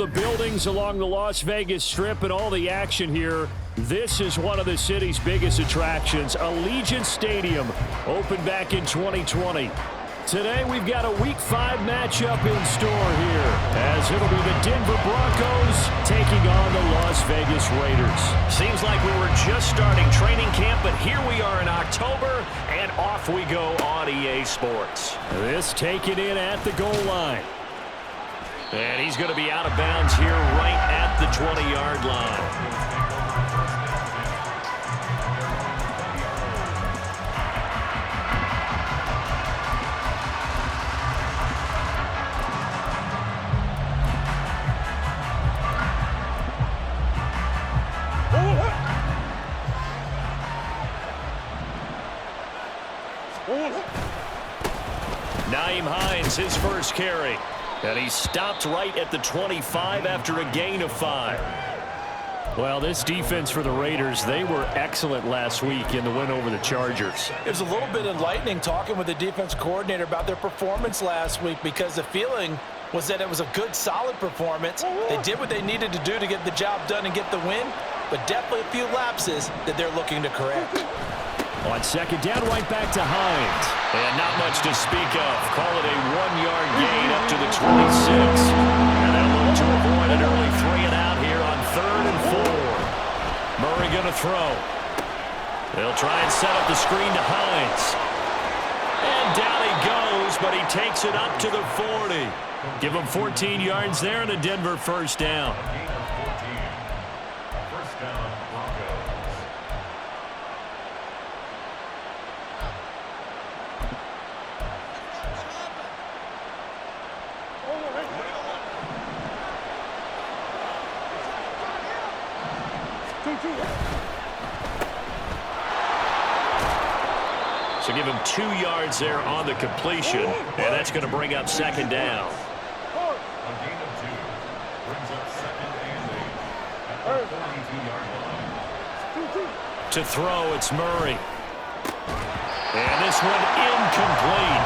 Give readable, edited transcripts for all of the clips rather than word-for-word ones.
the buildings along the Las Vegas Strip and all the action here, this is one of the city's biggest attractions. Allegiant Stadium opened back in 2020. Today we've got a Week 5 matchup in store here, as it'll be the Denver Broncos taking on the Las Vegas Raiders. Seems like we were just starting training camp, but here we are in October, and off we go on EA Sports. This taken in at the goal line. And he's going to be out of bounds here right at the 20-yard line. His first carry, and he stopped right at the 25 after a gain of 5. Well, this defense for the Raiders, they were excellent last week in the win over the Chargers. It was a little bit enlightening talking with the defense coordinator about their performance last week, because the feeling was that it was a good, solid performance. They did what they needed to do to get the job done and get the win, but definitely a few lapses that they're looking to correct. On second down, right back to Hines. And not much to speak of. Call it a 1-yard gain up to the 26. And they'll look to avoid an early 3 and out here on 3rd and 4. Murray going to throw. They'll try and set up the screen to Hines. And down he goes, but he takes it up to the 40. Give him 14 yards there and a Denver first down. So give him 2 yards there on the completion, and that's going to bring up second down. A gain of 2 brings up second and 8 at the 42-yard line. To throw, it's Murray. And this one incomplete.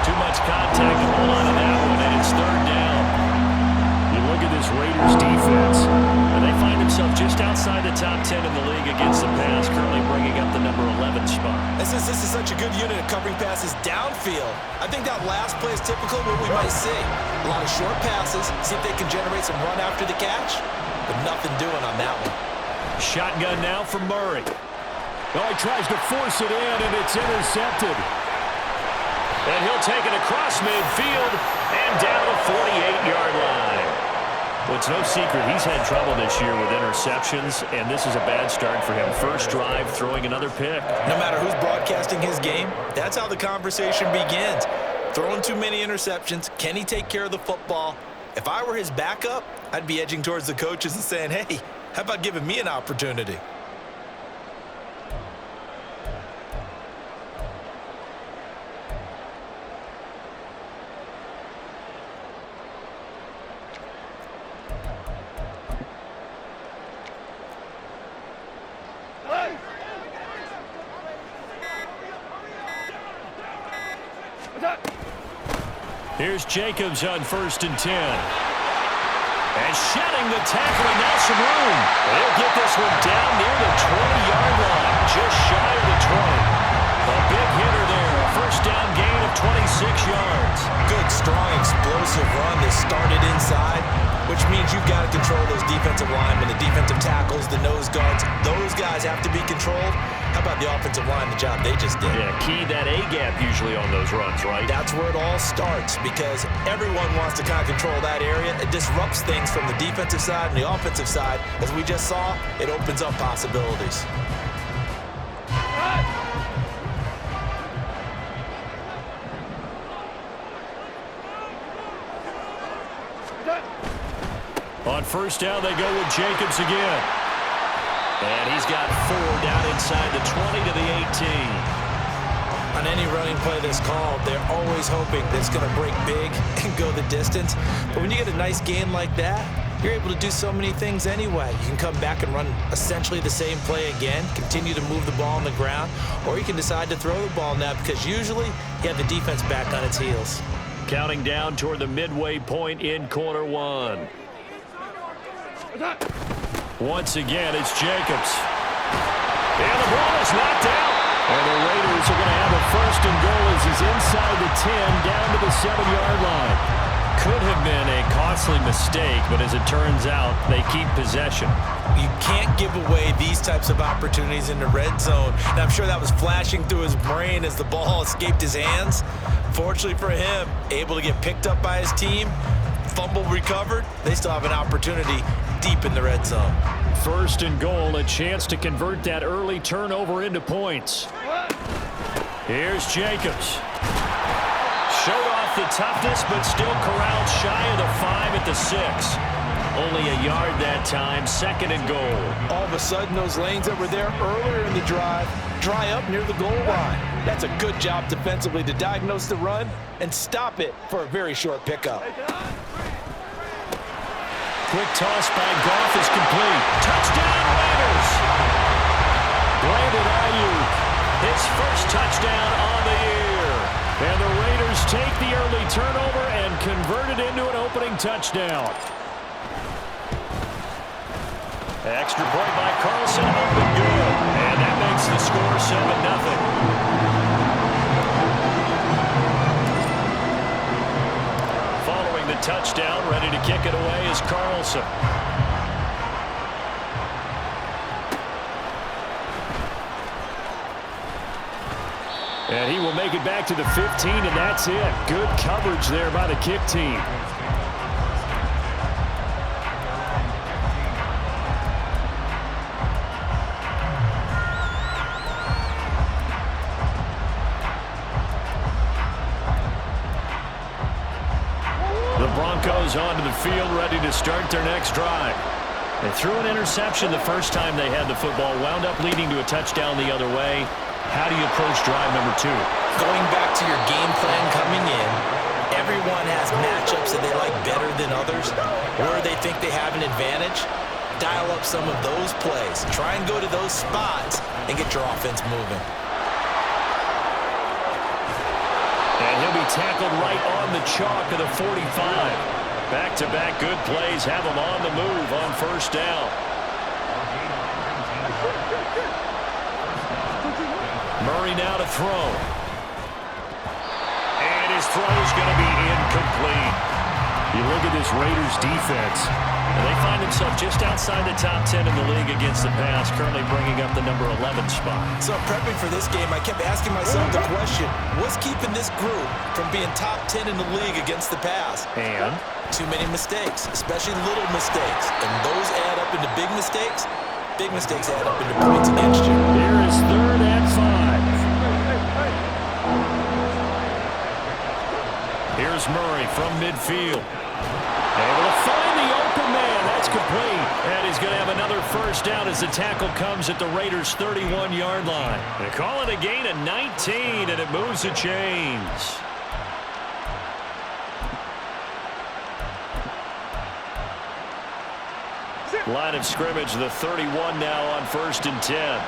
Too much contact to hold on to that one, and it's 3rd down. You look at this Raiders defense, and they find themselves just outside the top 10 in the league against the pass, currently bringing up the number 11 spot. And since this is such a good unit of covering passes downfield, I think that last play is typical of what we might see. A lot of short passes, see if they can generate some run after the catch, but nothing doing on that one. Shotgun now for Murray. Oh, he tries to force it in, and it's intercepted. And he'll take it across midfield and down the 48-yard line. Well, it's no secret he's had trouble this year with interceptions, and this is a bad start for him. First drive, throwing another pick. No matter who's broadcasting his game, that's how the conversation begins. Throwing too many interceptions, can he take care of the football? If I were his backup, I'd be edging towards the coaches and saying, hey, how about giving me an opportunity? Here's Jacobs on 1st and 10. And shedding the tackle, and now some room. They'll get this one down near the 20-yard line, just shy of the 20. A big hitter there, a first down gain of 26 yards. Good, strong, explosive run that started inside, which means you've got to control those defensive linemen, the defensive tackles, the nose guards. Those guys have to be controlled. How about the offensive line, the job they just did? Yeah, key that A-gap usually on those runs, right? That's where it all starts, because everyone wants to kind of control that area. It disrupts things from the defensive side and the offensive side. As we just saw, it opens up possibilities. On first down, they go with Jacobs again. And he's got 4 down inside the 20 to the 18. On any running play that's called, they're always hoping that it's going to break big and go the distance. But when you get a nice gain like that, you're able to do so many things anyway. You can come back and run essentially the same play again, continue to move the ball on the ground, or you can decide to throw the ball now, because usually you have the defense back on its heels. Counting down toward the midway point in quarter one. Once again, it's Jacobs. And the ball is knocked out. And the Raiders are going to have a first and goal as he's inside the 10 down to the 7-yard line. Could have been a costly mistake, but as it turns out, they keep possession. You can't give away these types of opportunities in the red zone. And I'm sure that was flashing through his brain as the ball escaped his hands. Fortunately for him, able to get picked up by his team, fumble recovered. They still have an opportunity deep in the red zone. First and goal, a chance to convert that early turnover into points. Here's Jacobs. Showed off the toughness, but still corralled shy of the 5 at the 6. Only a yard that time, second and goal. All of a sudden, those lanes that were there earlier in the drive dry up near the goal line. That's a good job defensively to diagnose the run and stop it for a very short pickup. Quick toss by Goff is complete. Touchdown, Raiders! Brandon Ayuk, his first touchdown on the year. And the Raiders take the early turnover and convert it into an opening touchdown. Extra point by Carlson, up and good. And that makes the score 7-0. Following the touchdown, ready to kick it away is Carlson. And he will make it back to the 15, and that's it. Good coverage there by the kick team. The Broncos onto the field, ready to start their next drive. They threw an interception the first time they had the football, wound up leading to a touchdown the other way. How do you approach drive number 2? Going back to your game plan coming in, everyone has matchups that they like better than others, where they think they have an advantage. Dial up some of those plays. Try and go to those spots and get your offense moving. And he'll be tackled right on the chalk of the 45. Back-to-back good plays have him on the move on first down. Murray now to throw. And his throw is going to be incomplete. You look at this Raiders defense, and they find themselves just outside the top 10 in the league against the pass, currently bringing up the number 11 spot. So prepping for this game, I kept asking myself the question, what's keeping this group from being top 10 in the league against the pass? And? Too many mistakes, especially little mistakes. And those add up into big mistakes. Big mistakes add up into points against you. Here is 3rd and 5. Here's Murray from midfield. Able to find the open man. That's complete. And he's going to have another first down as the tackle comes at the Raiders' 31-yard line. They call it a gain of 19, and it moves the chains. Line of scrimmage, the 31 now on 1st and 10.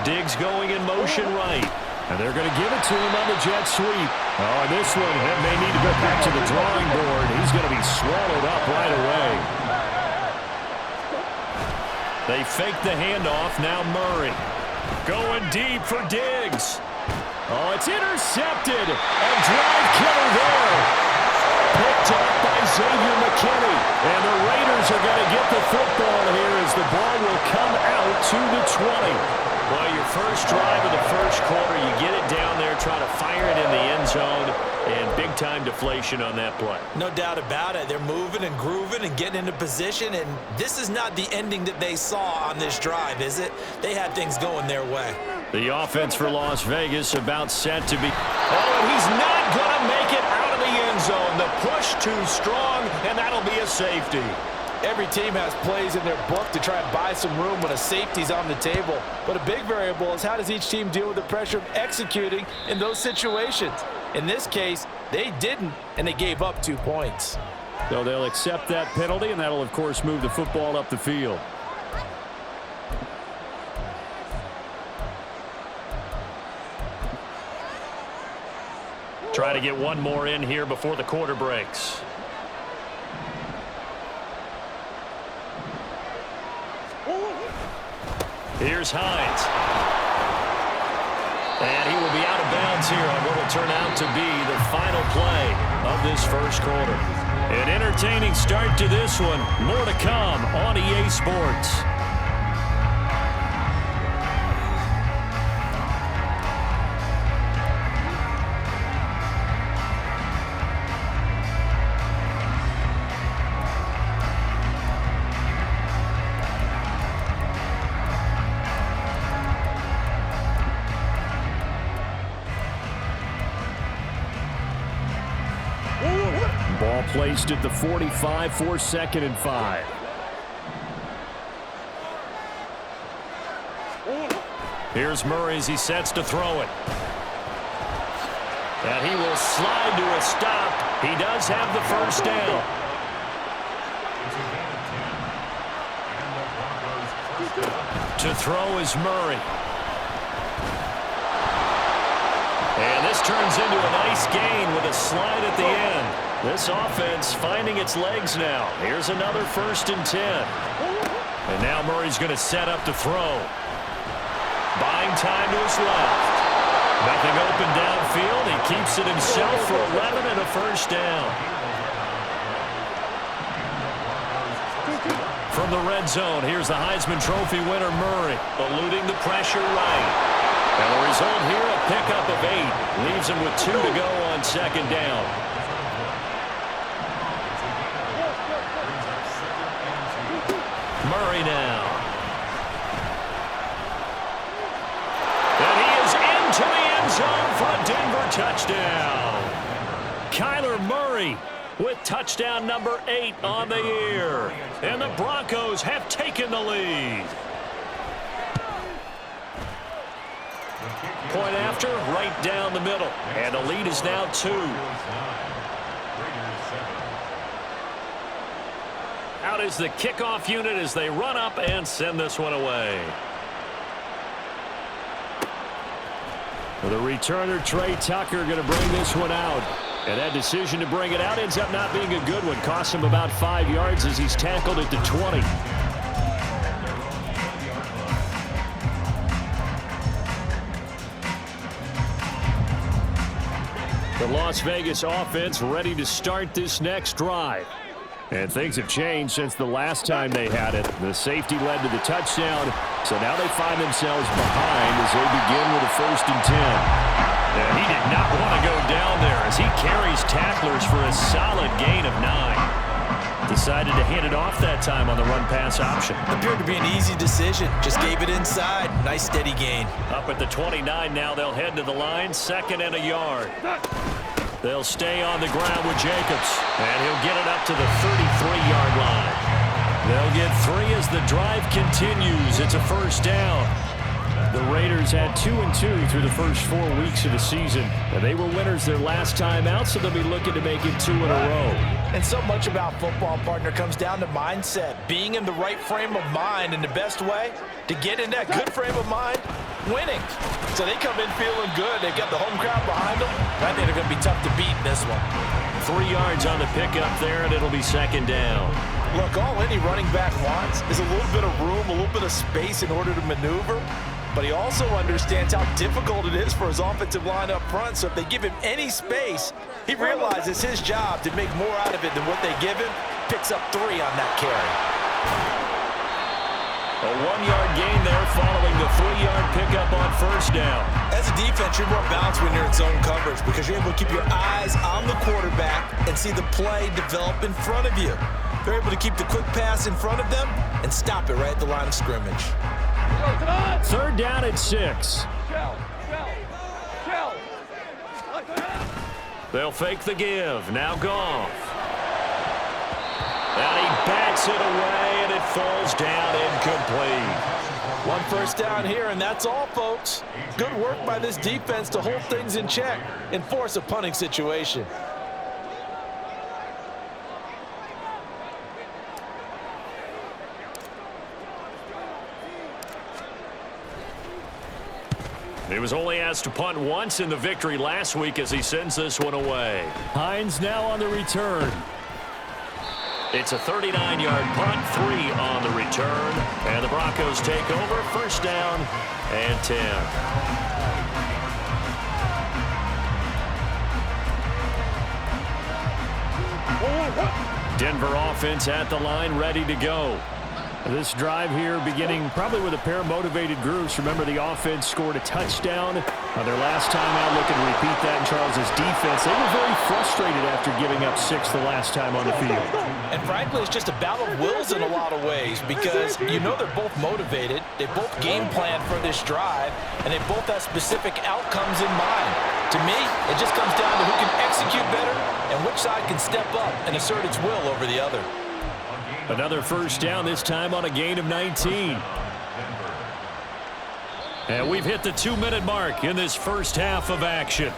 Diggs going in motion right. And they're going to give it to him on the jet sweep. Oh, and this one may need to go back to the drawing board. He's going to be swallowed up right away. They fake the handoff. Now Murray. Going deep for Diggs. Oh, it's intercepted. A drive killer there. Picked up by Xavier McKinney. And the Raiders are going to get the football here as the ball will come out to the 20. Well, your first drive of the first quarter, you get it down there, try to fire it in the end zone, and big-time deflation on that play. No doubt about it. They're moving and grooving and getting into position, and this is not the ending that they saw on this drive, is it? They had things going their way. The offense for Las Vegas about set to be... Oh, and he's not going to make it out of the end zone. The push too strong, and that'll be a safety. Every team has plays in their book to try and buy some room when a safety's on the table. But a big variable is how does each team deal with the pressure of executing in those situations. In this case, they didn't, and they gave up 2 points. So they'll accept that penalty, and that'll, of course, move the football up the field. Try to get one more in here before the quarter breaks. Here's Hines. And he will be out of bounds here on what will turn out to be the final play of this first quarter. An entertaining start to this one. More to come on EA Sports. Ball placed at the 45 for 2nd and 5. Here's Murray as he sets to throw it. And he will slide to a stop. He does have the first down. To throw is Murray. And this turns into a nice gain with a slide at the end. This offense finding its legs now. Here's another 1st and 10. And now Murray's going to set up to throw. Buying time to his left. Nothing open downfield. He keeps it himself for 11 and a first down. From the red zone, here's the Heisman Trophy winner Murray, eluding the pressure right. And the result here, a pickup of 8. Leaves him with 2 to go on 2nd down. Murray now. And he is into the end zone for a Denver touchdown. Kyler Murray with touchdown number 8 on the year. And the Broncos have taken the lead. Point after, right down the middle. And the lead is now 2. Out is the kickoff unit as they run up and send this one away. The returner, Trey Tucker, going to bring this one out. And that decision to bring it out ends up not being a good one. Costs him about 5 yards as he's tackled at the 20. The Las Vegas offense ready to start this next drive. And things have changed since the last time they had it. The safety led to the touchdown, so now they find themselves behind as they begin with a 1st and 10. And he did not want to go down there as he carries tacklers for a solid gain of 9. Decided to hand it off that time on the run-pass option. Appeared to be an easy decision. Just gave it inside. Nice steady gain. Up at the 29 now, they'll head to the line. 2nd and a yard. They'll stay on the ground with Jacobs. And he'll get it up to the 33-yard line. They'll get 3 as the drive continues. It's a 1st down. The Raiders had 2-2 through the first 4 weeks of the season. And they were winners their last time out, so they'll be looking to make it 2 in a row. And so much about football, partner, comes down to mindset. Being in the right frame of mind, and the best way to get in that good frame of mind, winning. So they come in feeling good. They've got the home crowd behind them. I think they're going to be tough to beat in this one. 3 yards on the pickup there, and it'll be 2nd down. Look, all any running back wants is a little bit of room, a little bit of space in order to maneuver. But he also understands how difficult it is for his offensive line up front. So if they give him any space, he realizes his job to make more out of it than what they give him. Picks up 3 on that carry. A 1-yard gain there following the 3-yard pickup on 1st down. As a defense, you're more balanced when you're in zone coverage because you're able to keep your eyes on the quarterback and see the play develop in front of you. They're able to keep the quick pass in front of them and stop it right at the line of scrimmage. 3rd down at 6. They'll fake the give. Now Goff. And he bats it away, and it falls down incomplete. 1 first down here, and that's all, folks. Good work by this defense to hold things in check and force a punting situation. He was only asked to punt once in the victory last week as he sends this one away. Hines now on the return. It's a 39-yard punt, 3 on the return, and the Broncos take over, first down and 10. Denver offense at the line, ready to go. This drive here beginning probably with a pair of motivated groups. Remember, the offense scored a touchdown their last time out, looking to repeat that in Charles's defense. They were very frustrated after giving up 6 the last time on the field. And frankly, it's just a battle of wills in a lot of ways because you know they're both motivated. They both game plan for this drive, and they both have specific outcomes in mind. To me, it just comes down to who can execute better and which side can step up and assert its will over the other. Another first down, this time on a gain of 19. And we've hit the 2-minute mark in this first half of action.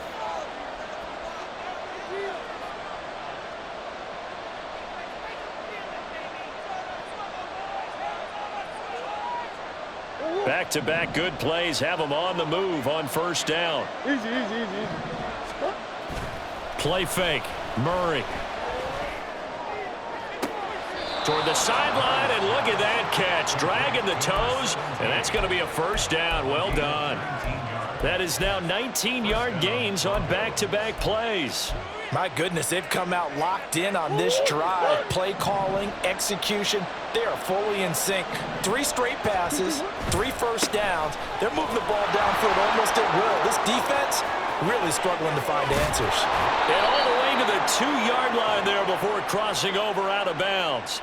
Back-to-back good plays have them on the move on first down. Easy. Play fake. Murray. Toward the sideline, and look at that catch. Dragging the toes, and that's going to be a first down. Well done. That is now 19-yard gains on back-to-back plays. My goodness, they've come out locked in on this drive. Play calling, execution, they are fully in sync. 3 straight passes, 3 first downs. They're moving the ball downfield almost at will. This defense really struggling to find answers. And all the way to the 2-yard line there before crossing over out of bounds.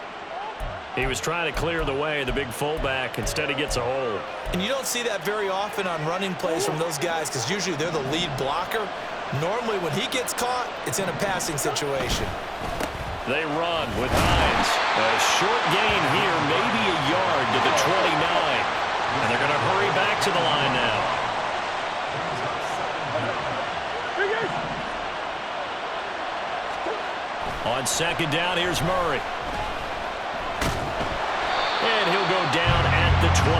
He was trying to clear the way, the big fullback. Instead, he gets a hold. And you don't see that very often on running plays from those guys because usually they're the lead blocker. Normally, when he gets caught, it's in a passing situation. They run with Hines. A short gain here, maybe a yard to the 29. And they're going to hurry back to the line now. On second down, here's Murray. And he'll go down at the 28.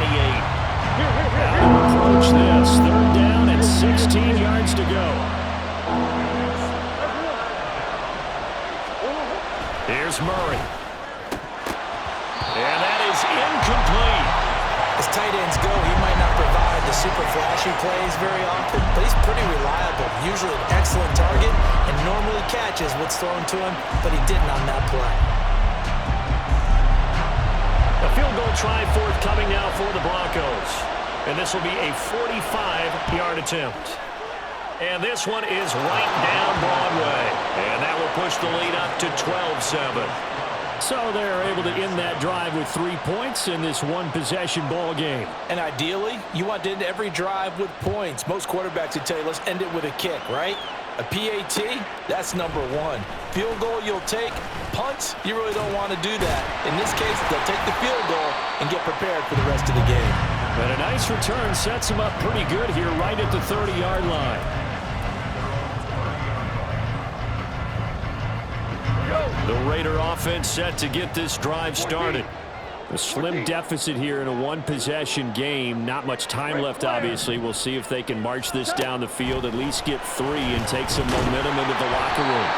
How to approach this? Third down and 16 yards to go. Here's Murray. And that is incomplete. As tight ends go, he might not provide the super flashy plays very often, but he's pretty reliable. Usually an excellent target and normally catches what's thrown to him, but he didn't on that play. A field goal try forthcoming now for the Broncos. And this will be a 45-yard attempt. And this one is right down Broadway. And that will push the lead up to 12-7. So they're able to end that drive with 3 points in this one-possession ball game. And ideally, you want to end every drive with points. Most quarterbacks would tell you, let's end it with a kick, right? A PAT, that's number 1. Field goal you'll take. Punts, you really don't want to do that. In this case, they'll take the field goal and get prepared for the rest of the game. But a nice return sets them up pretty good here right at the 30-yard line. The Raider offense set to get this drive started. A slim deficit here in a one-possession game. Not much time left, obviously. We'll see if they can march this down the field, at least get 3 and take some momentum into the locker room.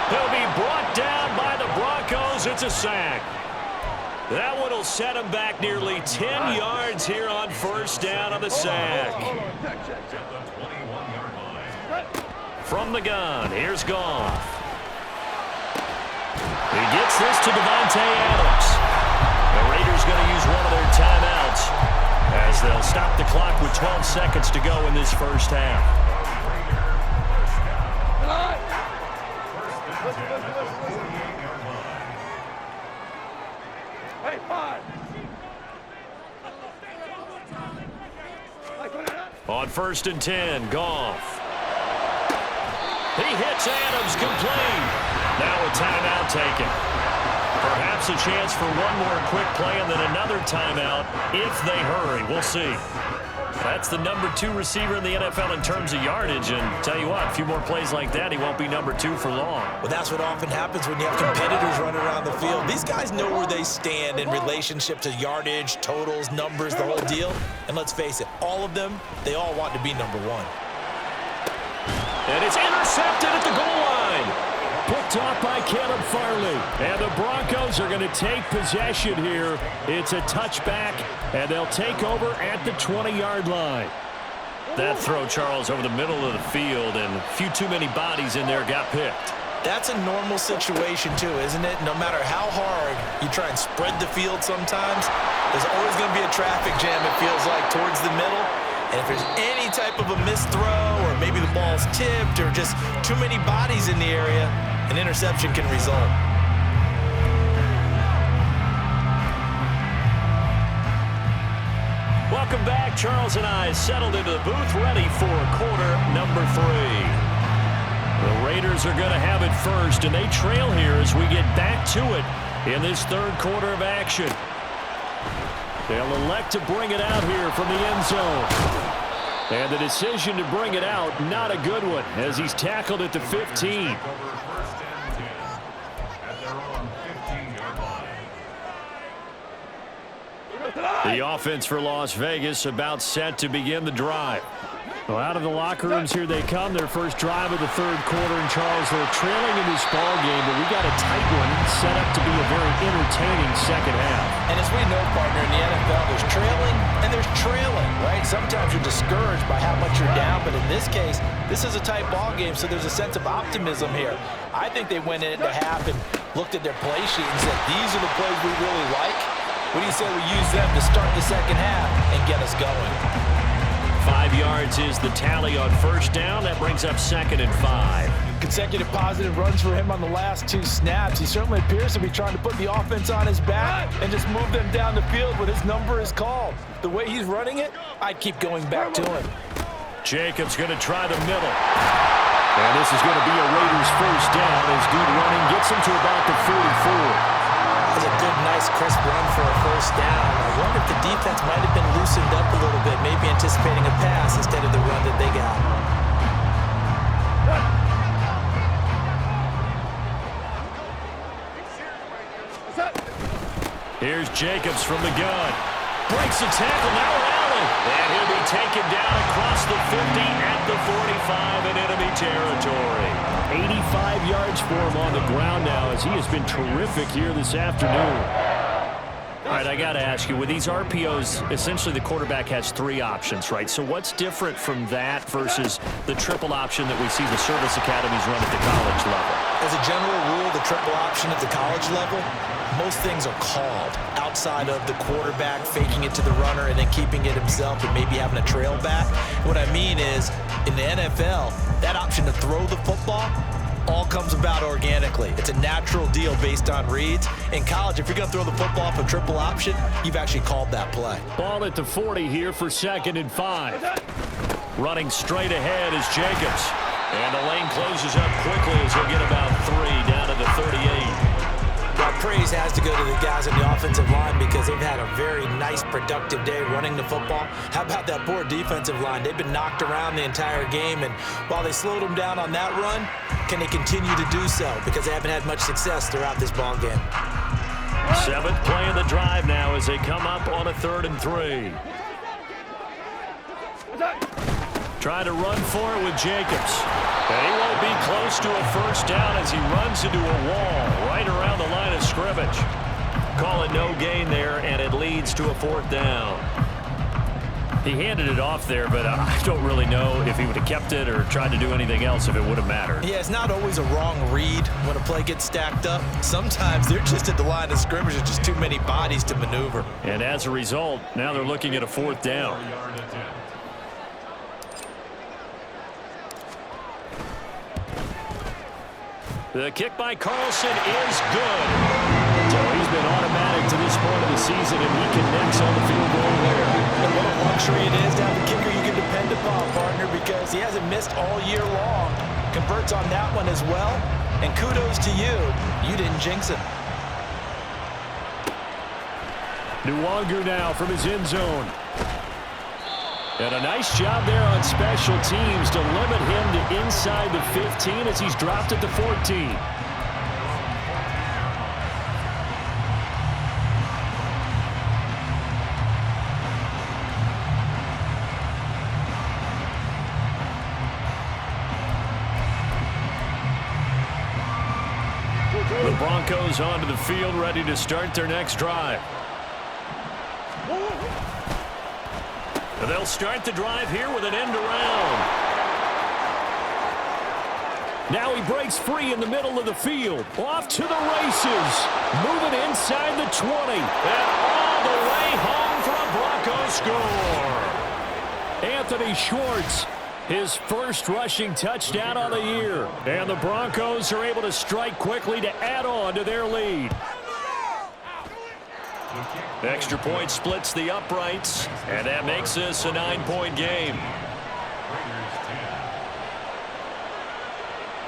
He'll be brought down by the Broncos. It's a sack. That one will set him back nearly 10 yards here on first down on the sack. From the gun, here's Goff. He gets this to Devontae Adams. The Raiders going to use one of their timeouts as they'll stop the clock with 12 seconds to go in this first half. On first and 10, Goff. He hits Adams complete. Now a timeout taken. Perhaps a chance for one more quick play and then another timeout if they hurry. We'll see. That's the number 2 receiver in the NFL in terms of yardage. And tell you what, a few more plays like that, he won't be number 2 for long. Well, that's what often happens when you have competitors running around the field. These guys know where they stand in relationship to yardage, totals, numbers, the whole deal. And let's face it, all of them, they all want to be number 1. And it's intercepted at the goal line. Picked off by Caleb Farley. And the Broncos are going to take possession here. It's a touchback, and they'll take over at the 20-yard line. That throw, Charles, over the middle of the field, and a few too many bodies in there got picked. That's a normal situation, too, isn't it? No matter how hard you try and spread the field sometimes, there's always going to be a traffic jam, it feels like, towards the middle. And if there's any type of a missed throw, or maybe the ball's tipped, or just too many bodies in the area, an interception can result. Welcome back. Charles and I settled into the booth, ready for quarter number 3. The Raiders are going to have it first, and they trail here as we get back to it in this third quarter of action. They'll elect to bring it out here from the end zone. And the decision to bring it out, not a good one, as he's tackled at the 15. The offense for Las Vegas about set to begin the drive. Well, out of the locker rooms here they come. Their first drive of the third quarter. And Charles, they're trailing in this ball game, but we got a tight one set up to be a very entertaining second half. And as we know, partner, in the NFL, there's trailing and there's trailing, right? Sometimes you're discouraged by how much you're down, but in this case, this is a tight ball game, so there's a sense of optimism here. I think they went into half and looked at their play sheet and said, these are the plays we really like. What do you say we use them to start the second half and get us going? 5 yards is the tally on first down. That brings up 2nd and 5. Consecutive positive runs for him on the last 2 snaps. He certainly appears to be trying to put the offense on his back and just move them down the field when his number is called. The way he's running it, I'd keep going back to him. Jacobs going to try the middle. And this is going to be a Raiders first down as good running gets him to about the 44. That was a good, nice, crisp run for a first down. I wonder if the defense might have been loosened up a little bit, maybe anticipating a pass instead of the run that they got. Here's Jacobs from the gun. Breaks the tackle, now rally. And he'll be taken down across the 50 at the 45 in enemy territory. 85 yards for him on the ground now as he has been terrific here this afternoon. All right, I got to ask you, with these RPOs, essentially the quarterback has 3 options, right? So what's different from that versus the triple option that we see the service academies run at the college level? As a general rule, the triple option at the college level, most things are called outside of the quarterback faking it to the runner and then keeping it himself and maybe having a trail back. What I mean is, in the NFL, that option to throw the football all comes about organically. It's a natural deal based on reads. In college, if you're going to throw the football off a triple option, you've actually called that play. Ball at the 40 here for 2nd and 5. Running straight ahead is Jacobs. And the lane closes up quickly as he'll get about 3 down to the 38. Well, praise has to go to the guys on the offensive line because they've had a very nice, productive day running the football. How about that poor defensive line? They've been knocked around the entire game, and while they slowed them down on that run, can they continue to do so? Because they haven't had much success throughout this ball game. 7th play of the drive now as they come up on a 3rd and 3. Trying to run for it with Jacobs. And he won't be close to a first down as he runs into a wall right around the line of scrimmage. Call it no gain there, and it leads to a 4th down. He handed it off there, but I don't really know if he would have kept it or tried to do anything else if it would have mattered. Yeah, it's not always a wrong read when a play gets stacked up. Sometimes they're just at the line of scrimmage. There's just too many bodies to maneuver. And as a result, now they're looking at a 4th down. The kick by Carlson is good. So he's been automatic to this point of the season, and he connects on the field goal there. And what a luxury it is to have a kicker you can depend upon, partner, because he hasn't missed all year long. Converts on that one as well. And kudos to you. You didn't jinx him. Nwangu now from his end zone. And a nice job there on special teams to limit him to inside the 15 as he's dropped at the 14. Broncos onto the field, ready to start their next drive. And they'll start the drive here with an end around. Now he breaks free in the middle of the field. Off to the races. Moving inside the 20. And all the way home for a Broncos score. Anthony Schwartz, his first rushing touchdown on the year. And the Broncos are able to strike quickly to add on to their lead. Extra point splits the uprights, and that makes this a 9-point game.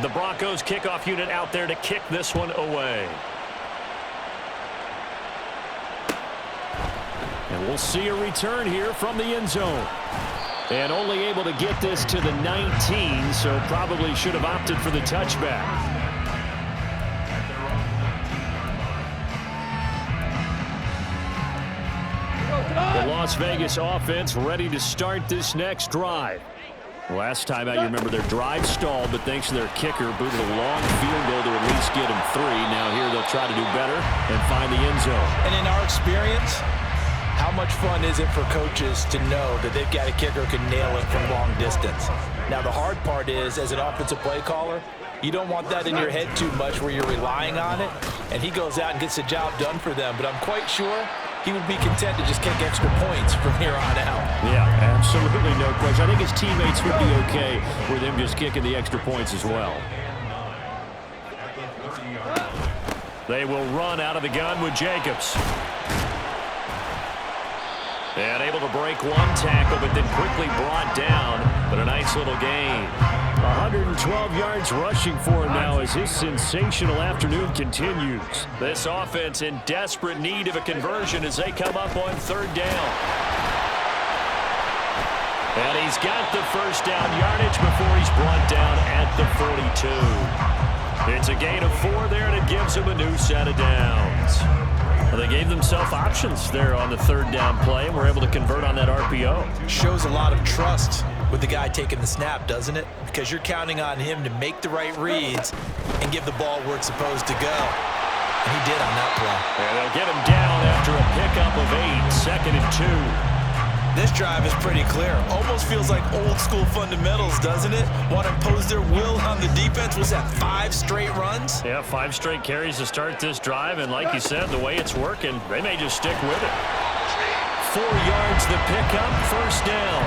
The Broncos kickoff unit out there to kick this one away. And we'll see a return here from the end zone. And only able to get this to the 19, so probably should have opted for the touchback. The Las Vegas offense ready to start this next drive. Last time out, you remember their drive stalled, but thanks to their kicker, booted a long field goal to at least get them 3. Now here they'll try to do better and find the end zone. And in our experience, how much fun is it for coaches to know that they've got a kicker who can nail it from long distance? Now the hard part is, as an offensive play caller, you don't want that in your head too much where you're relying on it, and he goes out and gets the job done for them. But I'm quite sure he would be content to just kick extra points from here on out. Yeah, absolutely no question. I think his teammates would be okay with him just kicking the extra points as well. They will run out of the gun with Jacobs. And able to break one tackle, but then quickly brought down. But a nice little gain. 112 yards rushing for him now as his sensational afternoon continues. This offense in desperate need of a conversion as they come up on 3rd down. And he's got the first down yardage before he's brought down at the 42. It's a gain of 4 there, and it gives him a new set of downs. Well, they gave themselves options there on the 3rd down play, and were able to convert on that RPO. Shows a lot of trust with the guy taking the snap, doesn't it? Because you're counting on him to make the right reads and give the ball where it's supposed to go. And he did on that play. And they'll get him down after a pickup of 8, 2nd and 2. This drive is pretty clear. Almost feels like old school fundamentals, doesn't it? Want to impose their will on the defense. Was that 5 straight runs? Yeah, 5 straight carries to start this drive. And like you said, the way it's working, they may just stick with it. 4 yards the pickup, 1st down.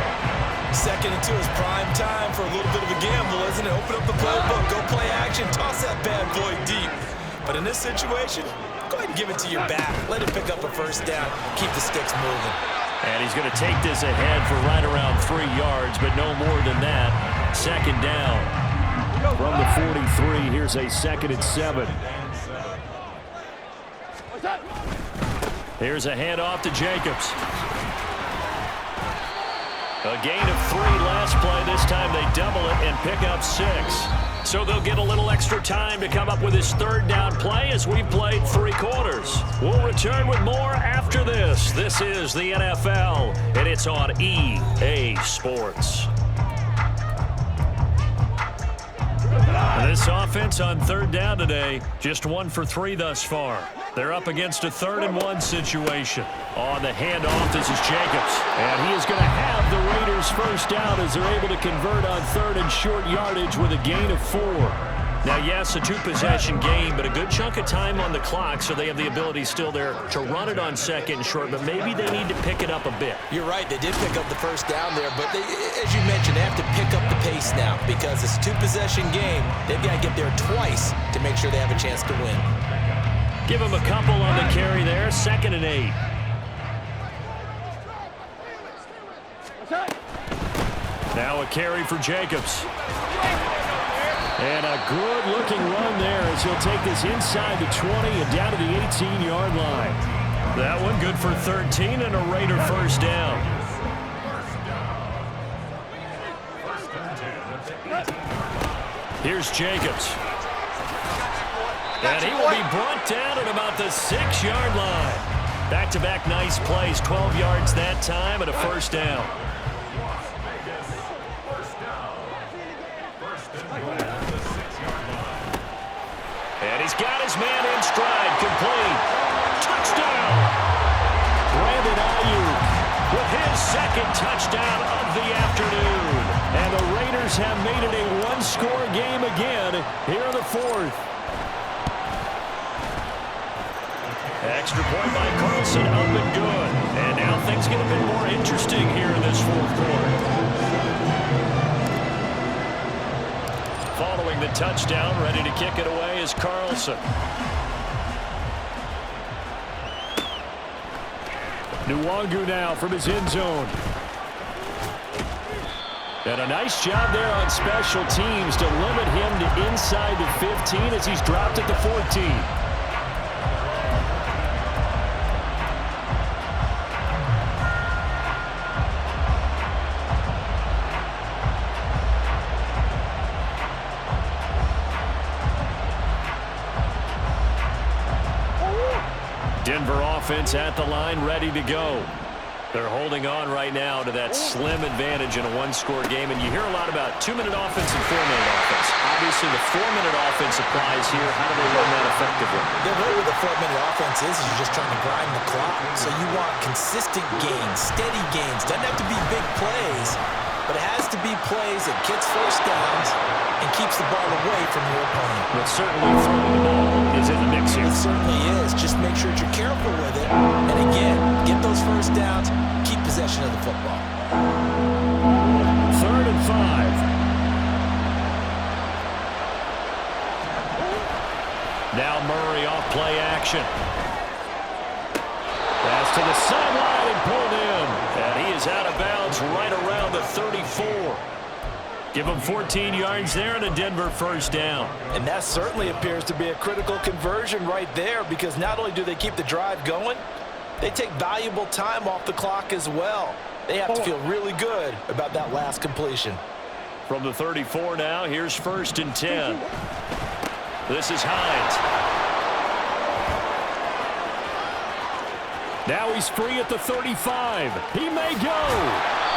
2nd and 2 is prime time for a little bit of a gamble, isn't it? Open up the playbook, go play action, toss that bad boy deep. But in this situation, go ahead and give it to your back. Let him pick up a 1st down, keep the sticks moving. And he's going to take this ahead for right around 3 yards, but no more than that. 2nd down. From the 43, here's a 2nd and 7. Here's a handoff to Jacobs. A gain of 3 last play. This time they double it and pick up 6. So they'll get a little extra time to come up with his 3rd down play as we've played 3 quarters. We'll return with more after this. This is the NFL, and it's on EA Sports. This offense on 3rd down today, just 1 for 3 thus far. They're up against a 3rd and 1 situation. On the handoff, this is Jacobs. And he is going to have the Raiders' 1st down as they're able to convert on 3rd and short yardage with a gain of 4. Now, yes, a 2-possession game, but a good chunk of time on the clock, so they have the ability still there to run it on 2nd and short, but maybe they need to pick it up a bit. You're right, they did pick up the 1st down there, but they, as you mentioned, they have to pick up the pace now because it's a 2-possession game. They've got to get there twice to make sure they have a chance to win. Give him a couple on the carry there, 2nd and 8. Now a carry for Jacobs. And a good-looking run there as he'll take this inside the 20 and down to the 18-yard line. That one good for 13 and a Raider 1st down. Here's Jacobs. And he will be brought down at about the 6-yard line. Back-to-back nice plays, 12 yards that time and a 1st down. And he's got his man in stride with his second touchdown of the afternoon. And the Raiders have made it a one-score game again here in the fourth. Extra point by Carlson, up and good. And now things get a bit more interesting here in this fourth quarter. Following the touchdown, ready to kick it away is Carlson. Nwangu now from his end zone. And a nice job there on special teams to limit him to inside the 15 as he's dropped at the 14. Denver offense at the line, ready to go. They're holding on right now to that slim advantage in a one-score game, and you hear a lot about 2-minute offense and 4-minute offense. Obviously, the 4-minute offense applies here. How do they run that effectively? The way with the 4-minute offense is you're just trying to grind the clock. So you want consistent gains, steady gains. Doesn't have to be big plays, but it has to be plays that gets first downs and keeps the ball away from your opponent. But certainly throwing the ball is in the mix here. It certainly is. Just make sure that you're careful with it. And again, get those first downs, keep possession of the football. 3rd and 5. Now Murray off play action. Pass to the sideline and pulled in. And he is out of bounds right around the 34. Give him 14 yards there and a Denver first down. And that certainly appears to be a critical conversion right there, because not only do they keep the drive going, they take valuable time off the clock as well. They have to feel really good about that last completion. From the 34 now, here's 1st and 10. This is Hines. Now he's free at the 35. He may go.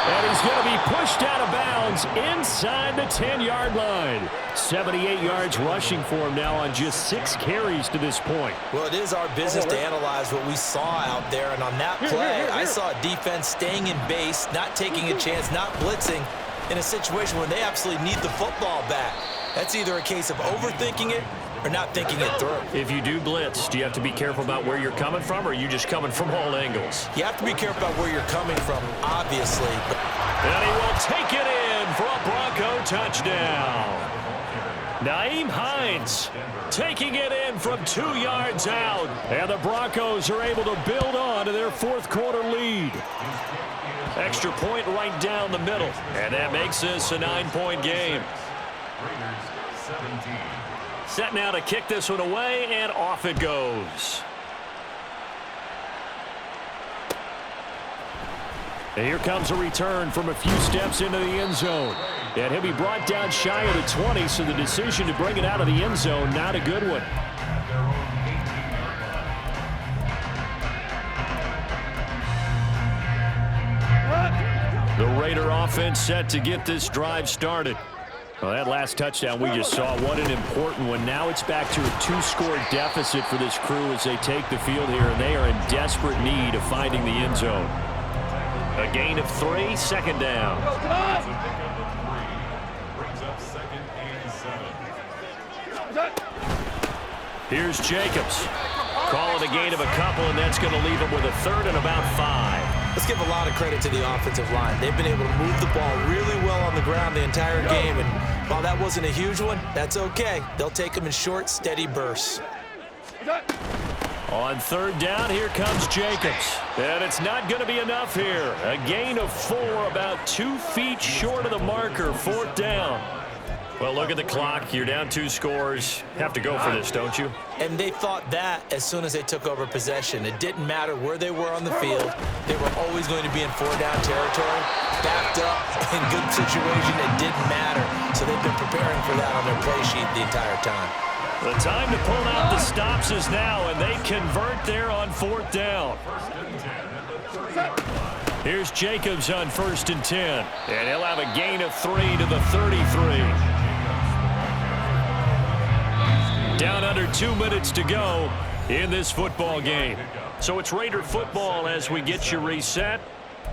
And he's going to be pushed out of bounds inside the 10-yard line. 78 yards rushing for him now on just 6 carries to this point. Well, it is our business to analyze what we saw out there. And on that play, I saw a defense staying in base, not taking a chance, not blitzing in a situation where they absolutely need the football back. That's either a case of overthinking it or not thinking it through. If you do blitz, do you have to be careful about where you're coming from, or are you just coming from all angles? You have to be careful about where you're coming from, obviously. And he will take it in for a Bronco touchdown. Nyheim Hines taking it in from 2 yards out. And the Broncos are able to build on to their fourth quarter lead. Extra point right down the middle. And that makes this a 9-point game. Raiders 17. Set now to kick this one away, and off it goes. And here comes a return from a few steps into the end zone. And he'll be brought down shy of the 20, so the decision to bring it out of the end zone, not a good one. The Raider offense set to get this drive started. Well, that last touchdown we just saw, what an important one. Now it's back to a 2-score deficit for this crew as they take the field here, and they are in desperate need of finding the end zone. A gain of 3, 2nd down. Brings up 2nd and 7. Here's Jacobs. Call it a gain of a couple, and that's going to leave him with a 3rd and about 5. Let's give a lot of credit to the offensive line. They've been able to move the ball really well on the ground the entire game, and while that wasn't a huge one, that's okay. They'll take them in short, steady bursts. On 3rd down, here comes Jacobs. And it's not going to be enough here. A gain of 4, about 2 feet short of the marker, 4th down. Well, look at the clock. You're down 2 scores. Have to go for this, don't you? And they thought that as soon as they took over possession. It didn't matter where they were on the field. They were always going to be in 4-down territory, backed up, in good situation. It didn't matter. So they've been preparing for that on their play sheet the entire time. The time to pull out the stops is now, and they convert there on 4th down. Here's Jacobs on 1st and 10. And he'll have a gain of 3 to the 33. Down under 2 minutes to go in this football game. So it's Raider football as we get you reset.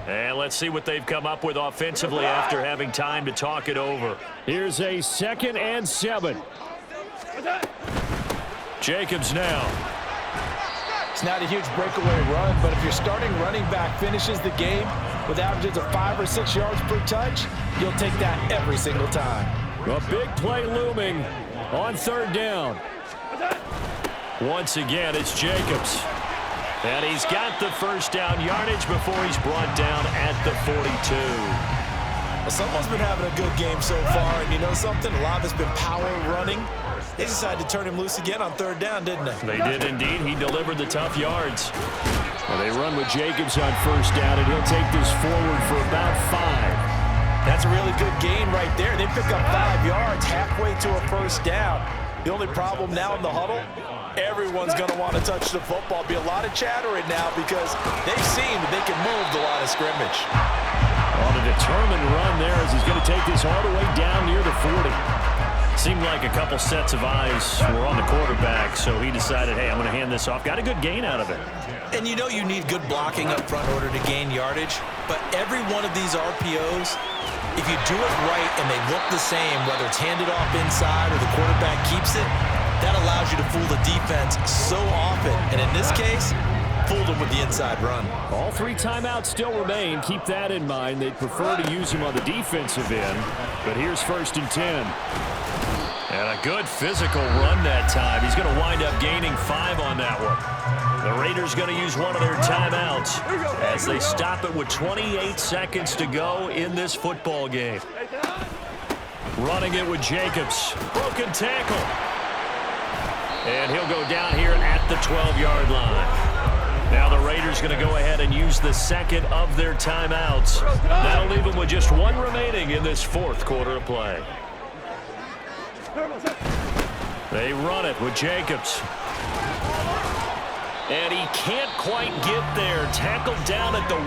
And let's see what they've come up with offensively after having time to talk it over. Here's a 2nd and 7. Jacobs now. It's not a huge breakaway run, but if your starting running back finishes the game with averages of 5 or 6 yards per touch, you'll take that every single time. A big play looming on 3rd down. Once again, it's Jacobs. And he's got the first down yardage before he's brought down at the 42. Well, someone's been having a good game so far, and you know something? A lot of it's been power running. They decided to turn him loose again on 3rd down, didn't they? They did indeed. He delivered the tough yards. Well, they run with Jacobs on 1st down, and he'll take this forward for about 5. That's a really good gain right there. They pick up 5 yards halfway to a 1st down. The only problem now in the huddle, everyone's going to want to touch the football. Be a lot of chattering now because they've seen that they can move the line of scrimmage. On a determined run there as he's going to take this all the way down near the 40. Seemed like a couple sets of eyes were on the quarterback, so he decided, hey, I'm going to hand this off. Got a good gain out of it. And you know you need good blocking up front in order to gain yardage, but every one of these RPOs, if you do it right and they look the same, whether it's handed off inside or the quarterback keeps it, that allows you to fool the defense so often. And in this case, fooled them with the inside run. All 3 timeouts still remain. Keep that in mind. They'd prefer to use him on the defensive end, but here's 1st and 10. And a good physical run that time. He's going to wind up gaining 5 on that one. The Raiders going to use one of their timeouts as they stop it with 28 seconds to go in this football game. Running it with Jacobs. Broken tackle. And he'll go down here at the 12-yard line. Now the Raiders going to go ahead and use the 2nd of their timeouts. That'll leave them with just 1 remaining in this 4th quarter of play. They run it with Jacobs. And he can't quite get there. Tackled down at the 1.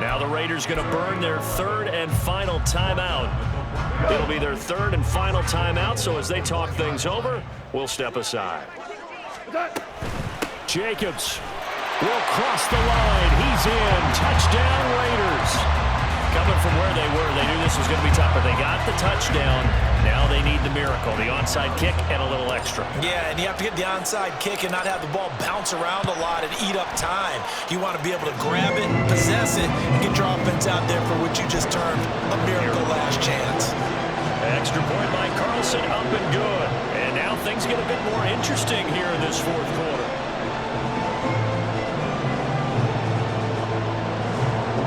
Now the Raiders going to burn their 3rd and final timeout. It'll be their 3rd and final timeout, so as they talk things over, we'll step aside. Jacobs will cross the line. He's in. Touchdown, Raiders. Coming from where they were, they knew this was going to be tough, but they got the touchdown. Now they need the miracle, the onside kick and a little extra. Yeah, and you have to get the onside kick and not have the ball bounce around a lot and eat up time. You want to be able to grab it, possess it, and get your offense out there for what you just termed a miracle last chance. Extra point by Carlson, up and good. And now things get a bit more interesting here in this 4th quarter.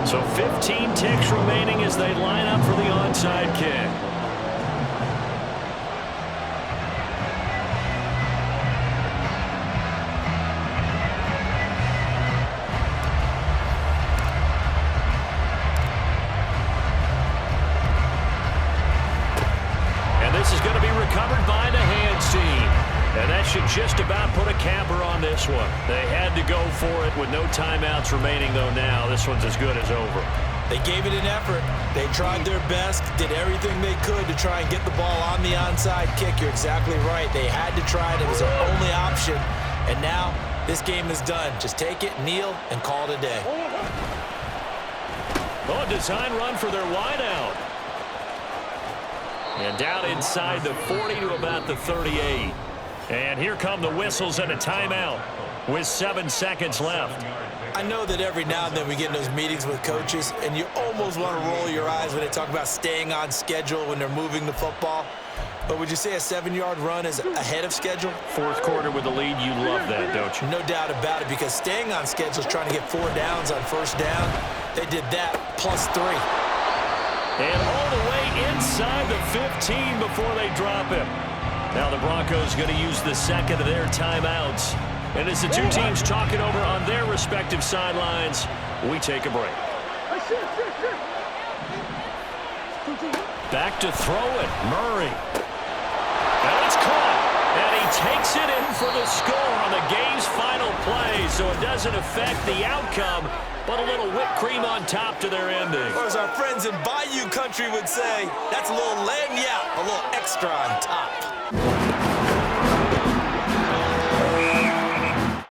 So 15 ticks remaining as they line up for the onside kick. And this is going to be recovered by the hands team. And that should just about put a capper on this one. They had to go for it with no timeouts remaining, though now. This one's as good as over. They gave it an effort. They tried their best, did everything they could to try and get the ball on the onside kick. You're exactly right. They had to try it. It was their only option. And now this game is done. Just take it, kneel, and call it a day. Oh, design run for their wideout. And down inside the 40 to about the 38. And here come the whistles and a timeout with 7 seconds left. I know that every now and then we get in those meetings with coaches, and you almost want to roll your eyes when they talk about staying on schedule when they're moving the football. But would you say a 7-yard run is ahead of schedule? 4th quarter with the lead, you love that, don't you? No doubt about it, because staying on schedule is trying to get 4 downs on 1st down. They did that plus 3. And all the way inside the 15 before they drop him. Now the Broncos going to use the 2nd of their timeouts. And as the 2 teams talk it over on their respective sidelines, we take a break. Back to throw it, Murray. And it's caught. And he takes it in for the score on the game's final play, so it doesn't affect the outcome, but a little whipped cream on top to their ending. Or as our friends in Bayou Country would say, that's a little lagniappe, a little extra on top.